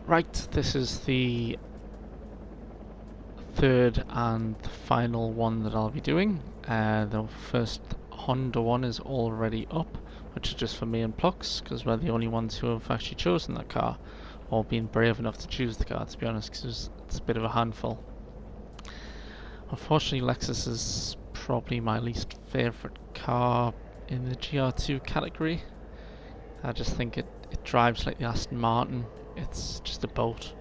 Right, this is the third and final one that I'll be doing. The first Honda one is already up, which is just for me and Plux, because we're the only ones who have actually chosen that car, or been brave enough to choose the car, to be honest, because it's a bit of a handful. Unfortunately, Lexus is probably my least favourite car in the Gr2 category. I just think it drives like the Aston Martin. It's just a boat.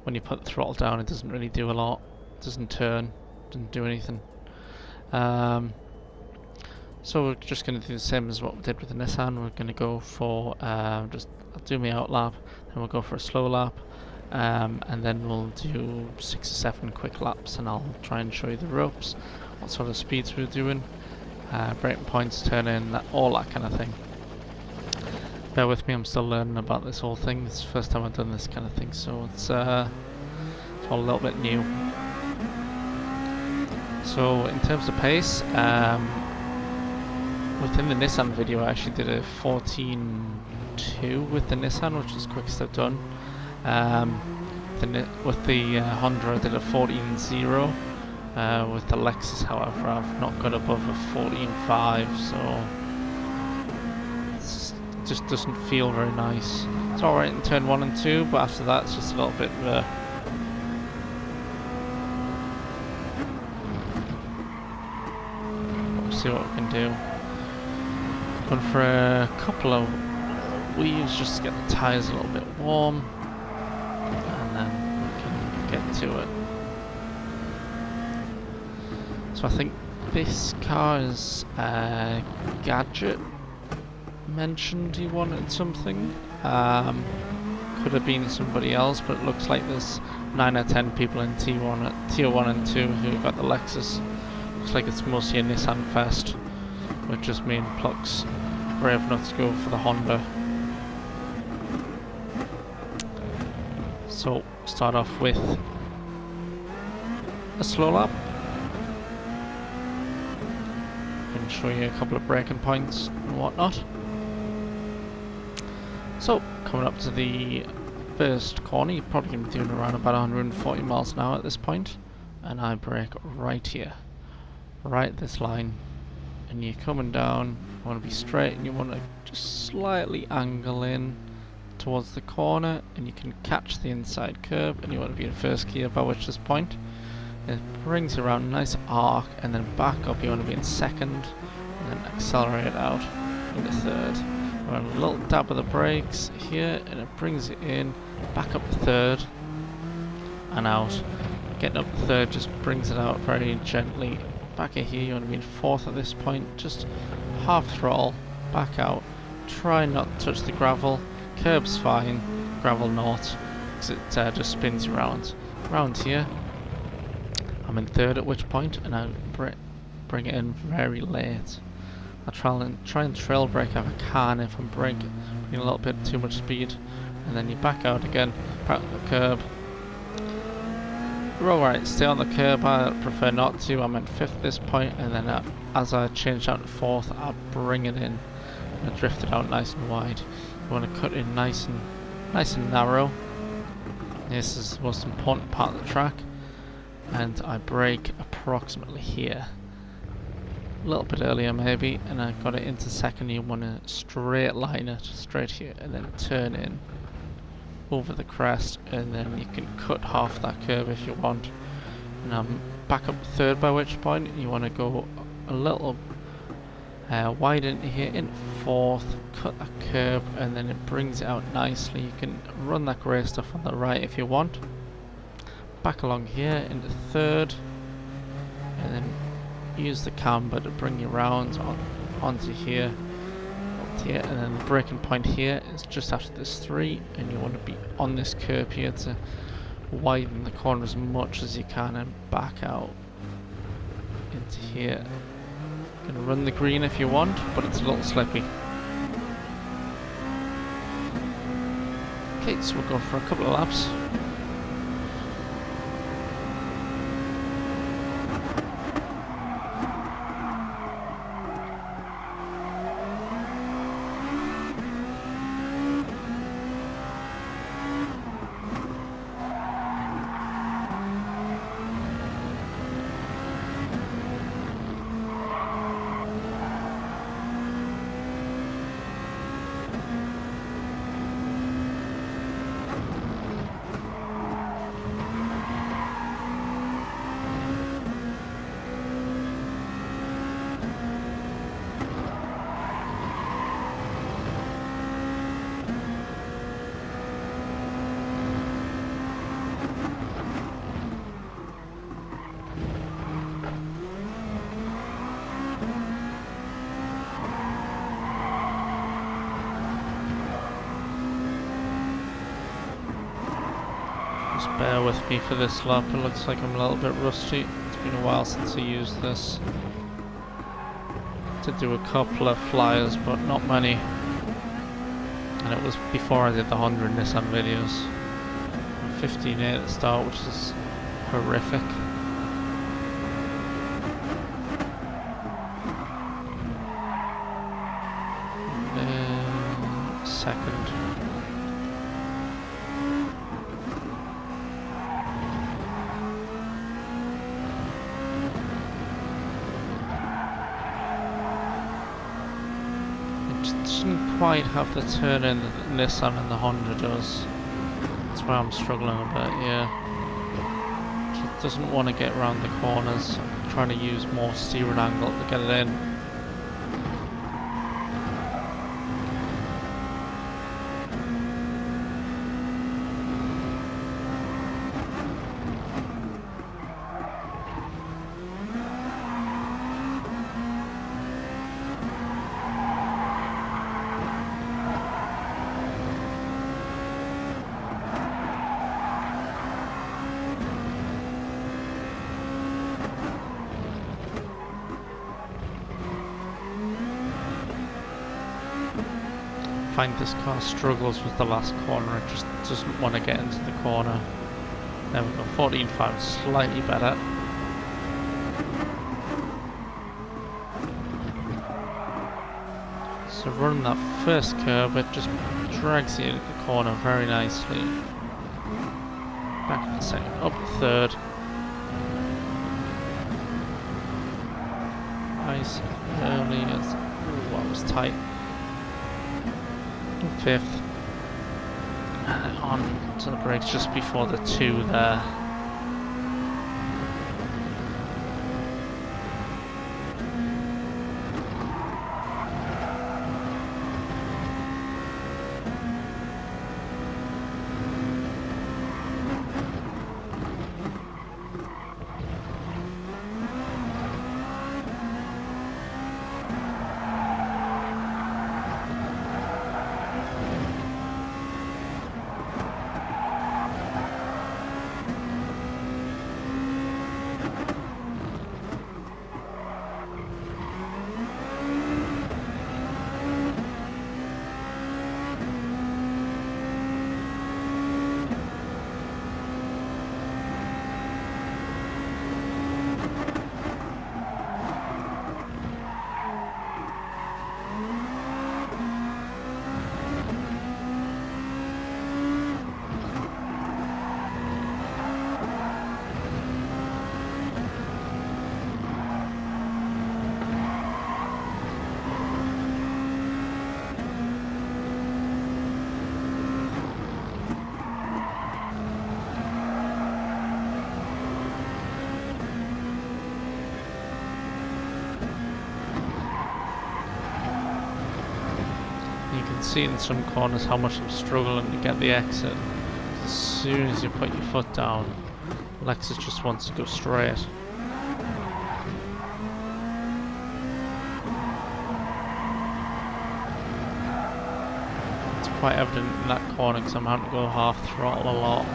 When you put the throttle down, it doesn't really do a lot. It doesn't turn, doesn't do anything. So we're just going to do the same as what we did with the Nissan. We're going to go for I'll do my out lap, then we'll go for a slow lap, and then we'll do 6 or 7 quick laps, and I'll try and show you the ropes, what sort of speeds we're doing, braking points, turning, all that kind of thing. Bear with me, I'm still learning about this whole thing. It's the first time I've done this kind of thing, so it's all a little bit new. So in terms of pace, within the Nissan video I actually did a 14.2 with the Nissan, which is the quickest I've done. With the Honda I did a 14.0. With the Lexus, however, I've not got above a 14.5, so just doesn't feel very nice. It's alright in turn 1 and 2, but after that it's just a little bit of a... We'll see what we can do. Going for a couple of wheels just to get the tyres a little bit warm, and then we can get to it. So I think this car is Gadget mentioned he wanted something. Could have been somebody else, but it looks like there's 9 or 10 people in tier 1 and 2 who got the Lexus. Looks like it's mostly a Nissan fest, with just me and Plux brave enough to go for the Honda. So start off with a slow lap and show you a couple of braking points and whatnot. So, coming up to the first corner, you're probably going to be doing around about 140 miles an hour at this point, and I brake right here, right at this line, and you're coming down, you want to be straight, and you want to just slightly angle in towards the corner, and you can catch the inside curb, and you want to be in first gear, by which this point, it brings around a nice arc, and then back up, you want to be in second, and then accelerate out into third. A little dab of the brakes here, and it brings it in, back up the third, and out. Getting up the third just brings it out very gently. Back in here, you want to be in fourth at this point, just half throttle, back out. Try not to touch the gravel. Curb's fine, gravel not, because it just spins you around. Around here, I'm in third, at which point, and I bring it in very late. I try and trail brake if I can if I'm bringing a little bit too much speed, and then you back out again, back on the curb. You're alright, stay on the curb, I prefer not to. I'm in fifth at this point, and then as I change out to fourth, I bring it in and I drift it out nice and wide. You want to cut in nice and narrow. This is the most important part of the track, and I brake approximately here. A little bit earlier maybe, and I got it into second. You want to straight line it straight here, and then turn in over the crest, and then you can cut half that curve if you want. And I'm back up third, by which point you want to go a little wide into here, in fourth, cut that curb, and then it brings it out nicely. You can run that grey stuff on the right if you want. Back along here into third, and then use the camber to bring you round onto here, up to here, and then the braking point here is just after this 3, and you want to be on this curb here to widen the corner as much as you can and back out into here. You can run the green if you want, but it's a little slippy. Okay, so we'll go for a couple of laps. Bear with me for this lap, it looks like I'm a little bit rusty. It's been a while since I used this. To do a couple of flyers, but not many. And it was before I did the 100 Nissan videos. 15.8 at the start, which is horrific. Second. Doesn't quite have the turn in that the Nissan and the Honda does. That's why I'm struggling a bit, yeah. Just doesn't want to get around the corners. I'm trying to use more steering angle to get it in. I find this car struggles with the last corner, it just doesn't want to get into the corner. There we go, 14.5, slightly better. So running that first curve, it just drags you into the corner very nicely. Back in the second, up the third. Nice, early, that was tight. Fifth, and on to the brakes just before the 2 there. See in some corners how much I'm struggling to get the exit. As soon as you put your foot down, Lexus just wants to go straight. It's quite evident in that corner because I'm having to go half throttle a lot.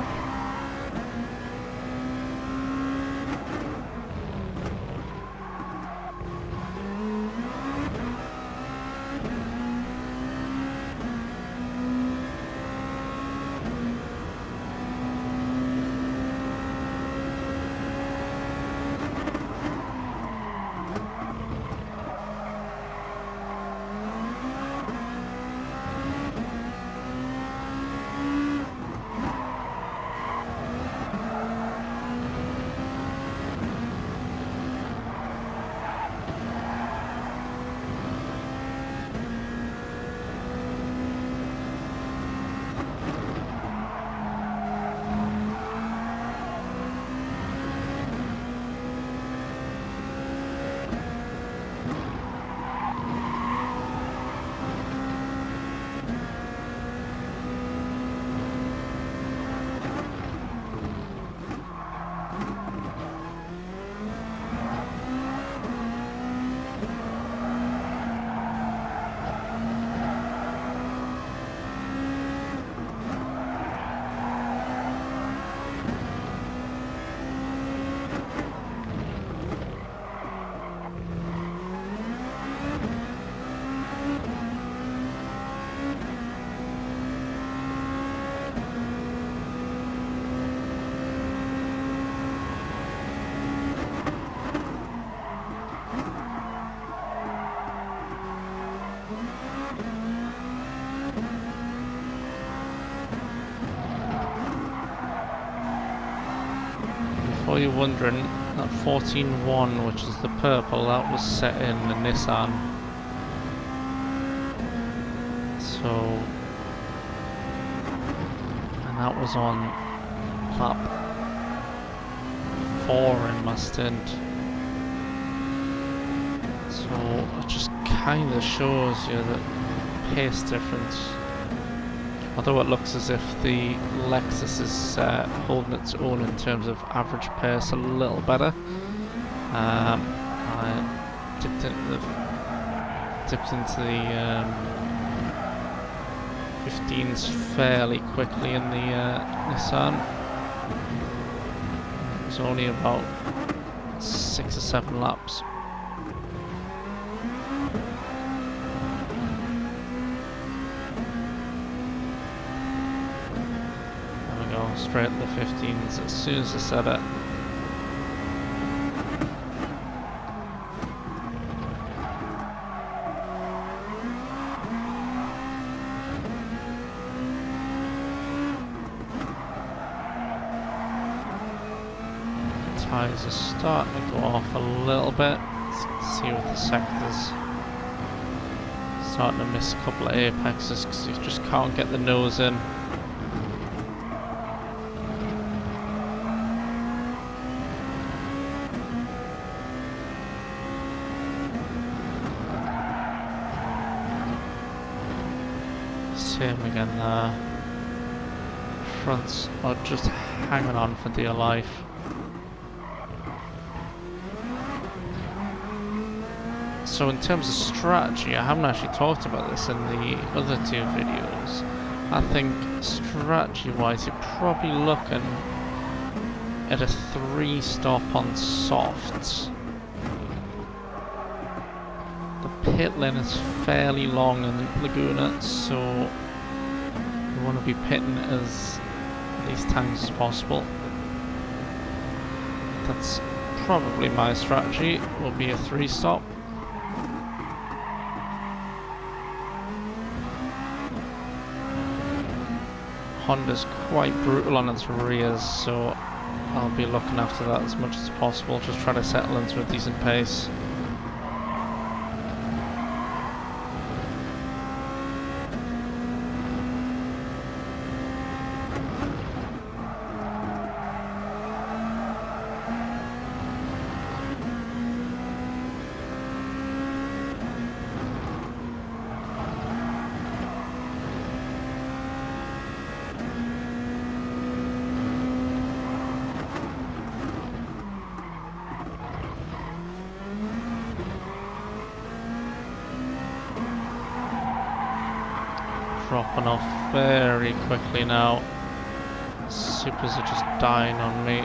before you're wondering, that 14.1, which is the purple, that was set in the Nissan. So, and that was on lap 4 in my stint. So it just kind of shows you the pace difference. Although it looks as if the Lexus is holding its own in terms of average pace a little better. I dipped into the 15s fairly quickly in the Nissan. It was only about 6 or 7 laps. Straight to the 15s as soon as I said it. The tyres are starting to go off a little bit. Let's see with the sectors. Starting to miss a couple of apexes because you just can't get the nose in. Same again there. Fronts are just hanging on for dear life. So in terms of strategy, I haven't actually talked about this in the other 2 videos. I think strategy wise you're probably looking at a 3-stop on softs. The pit lane is fairly long in Laguna, so you want to be pitting as least times as possible. That's probably my strategy, will be a 3-stop. Honda's quite brutal on its rears, so I'll be looking after that as much as possible, just try to settle into a decent pace. Dropping off very quickly now. Supers are just dying on me.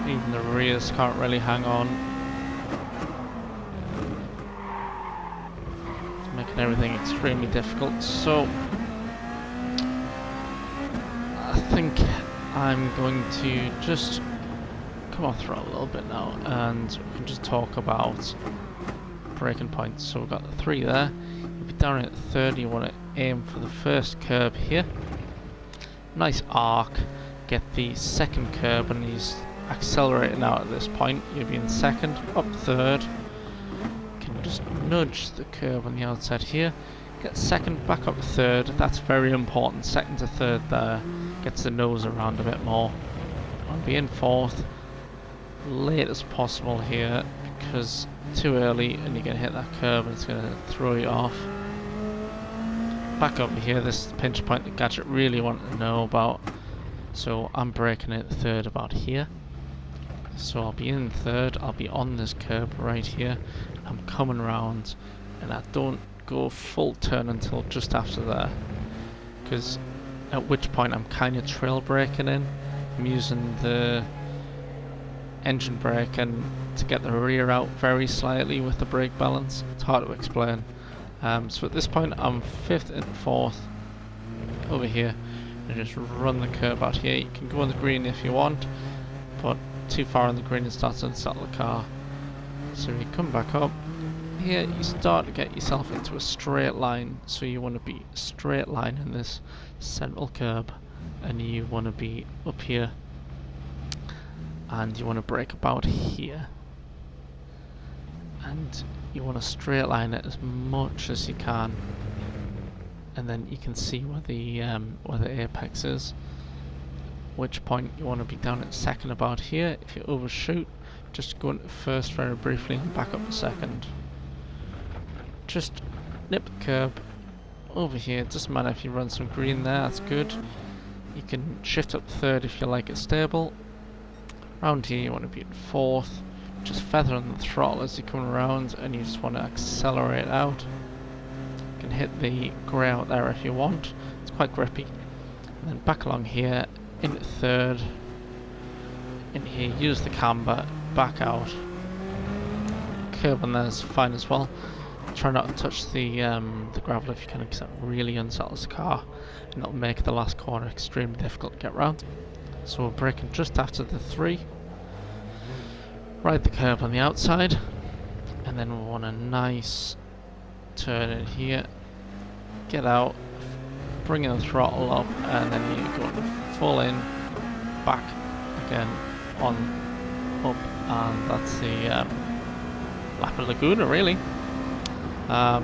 Even the rears can't really hang on. It's making everything extremely difficult. So I think I'm going to just come off throttle a little bit now and we can just talk about braking points. So we've got the 3 there. You'll be down at 30, you want to aim for the first curb here. Nice arc. Get the second curb and he's accelerating out at this point. You'll be in second, up third. Can just nudge the curb on the outside here. Get second, back up third. That's very important. Second to third there. Gets the nose around a bit more. I'll be in fourth. Late as possible here because too early and you're going to hit that curb and it's going to throw you off. Back over here, this is the pinch point that Gadget really wanted to know about. So I'm braking at third about here. So I'll be in third, I'll be on this curb right here. I'm coming round and I don't go full turn until just after there. Because at which point I'm kind of trail braking in. I'm using the engine brake and to get the rear out very slightly with the brake balance. It's hard to explain. So at this point I'm 5th and 4th over here and just run the curb out here. You can go on the green if you want, but too far on the green and start to unsettle the car. So you come back up here, you start to get yourself into a straight line, so you want to be straight line in this central curb and you want to be up here. and you want to brake about here. And you want to straight line it as much as you can, and then you can see where the apex is. Which point you want to be down at second about here. If you overshoot, just go into first very briefly and back up a second. Just nip the curb over here. It doesn't matter if you run some green there, that's good. You can shift up third if you like it stable. Around here you want to be in fourth. Just feather on the throttle as you come around, and you just want to accelerate out. You can hit the grey out there if you want, it's quite grippy. And then back along here, into third, in here, use the camber, back out. Curb on there is fine as well. Try not to touch the gravel if you can, because that really unsettles the car, and it'll make the last corner extremely difficult to get round. So we're braking just after the 3. Ride the curb on the outside, and then we want a nice turn in here. Get out, bring the throttle up, and then you go full in, back again, on, up, and that's the lap of Laguna really. Yeah,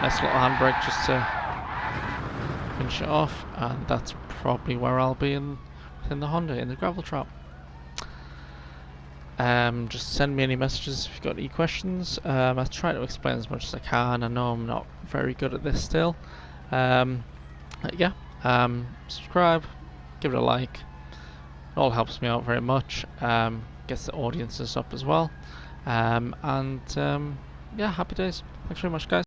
nice little handbrake just to finish it off, and that's probably where I'll be within the Honda in the gravel trap. Just send me any messages if you've got any questions. I try to explain as much as I can. I know I'm not very good at this still. Yeah, subscribe, give it a like. It all helps me out very much. Gets the audiences up as well. Yeah, happy days. Thanks very much, guys.